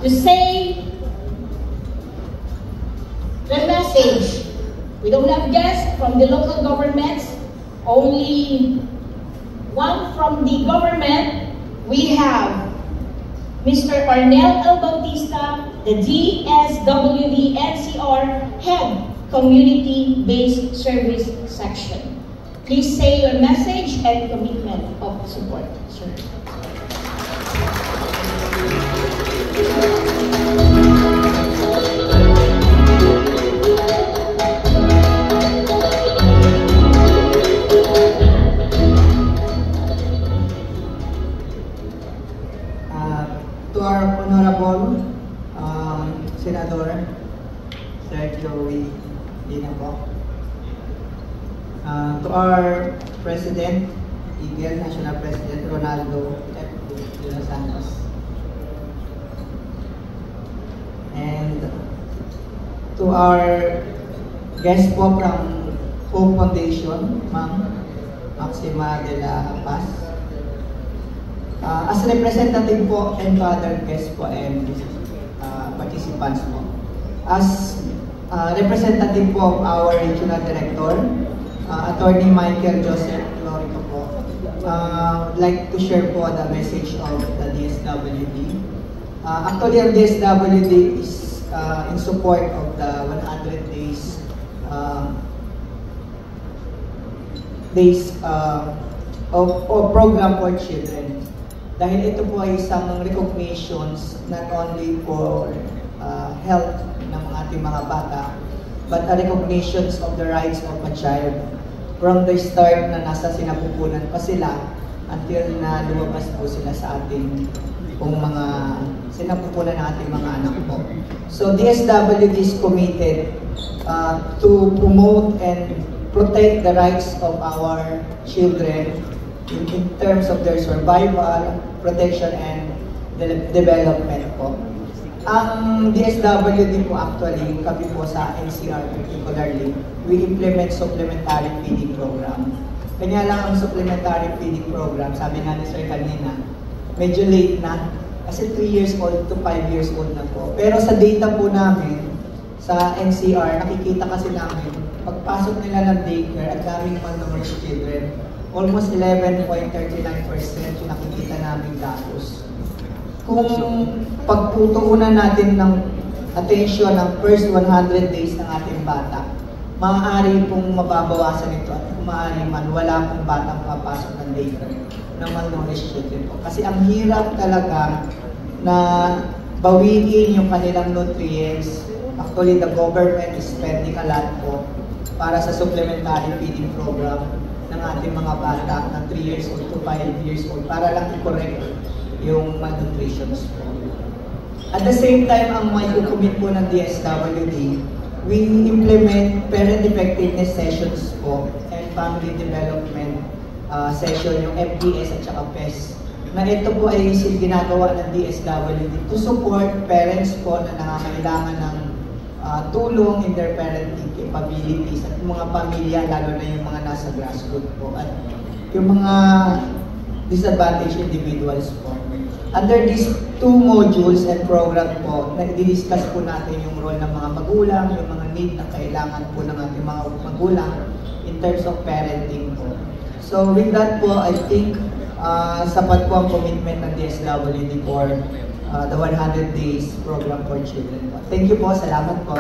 to say the message. We don't have guests from the local governments, only one from the government. We have Mr. Arnel L. Bautista, the DSWD NCR Head Community-Based Service Section. Please say your message and commitment of support, sir. To our Honorable Senador Sir Joey Dinapo, to our President, Eagle National President Ronaldo F. De Los Santos, and to our guest po from Hope Foundation, Ma'am Maxima de la Paz, as representative po and other guests po and participants po. As representative po of our Regional Director, Attorney Michael Joseph Lorico po, I'd like to share po the message of the DSWD. Actually, ang DSWD is in support of the 100 days of program for children. Dahil ito po ay isang recognitions not only for health ng ating mga bata, but a recognitions of the rights of a child from the start na nasa sinapupunan pa sila until na lumabas po sila sa ating kung mga sinapupunan ng ating mga anak po. So DSWD is committed to promote and protect the rights of our children in terms of their survival, protection, and development po. Ang DSWD po actually, kami po sa NCR particularly, we implement supplementary feeding program. Kanya lang ang supplementary feeding program, sabi nga ni Sir kanina, medyo late na, kasi 3 years old to 5 years old na po. Pero sa data po namin, sa NCR, nakikita kasi namin, pagpasok nila ng daycare at daming malnourished children, almost 11.39% yung nakikita namin datos. Kung pagtutuunan natin ng attention ng first 100 days ng ating bata, maaari pong mababawasan ito at maaari man wala pong batang papasok ng daycare ng malnourished children po. Kasi ang hirap talaga na bawiin yung kanilang nutrients. Actually, the government is spending a lot po para sa supplementary feeding program ng ating mga bata na 3 years old to 5 years old para lang i-correct yung malnutrition po. At the same time, ang may kukumit po ng DSWD, we implement parent effectiveness sessions po and family development session, yung FDS at saka PES. Na ito po ay ginagawa ng DSWD to support parents po na nangangailangan ng tulong in their parenting capabilities at mga pamilya, lalo na yung mga nasa grassroots po at yung mga disadvantaged individuals po. Under these 2 modules and program po, nag-discuss po natin yung role ng mga magulang, yung mga need na kailangan po ng ating mga magulang in terms of parenting po. So with that po, I think sapat po ang commitment ng DSWD for the 100 days program for children po. Thank you po, salamat po.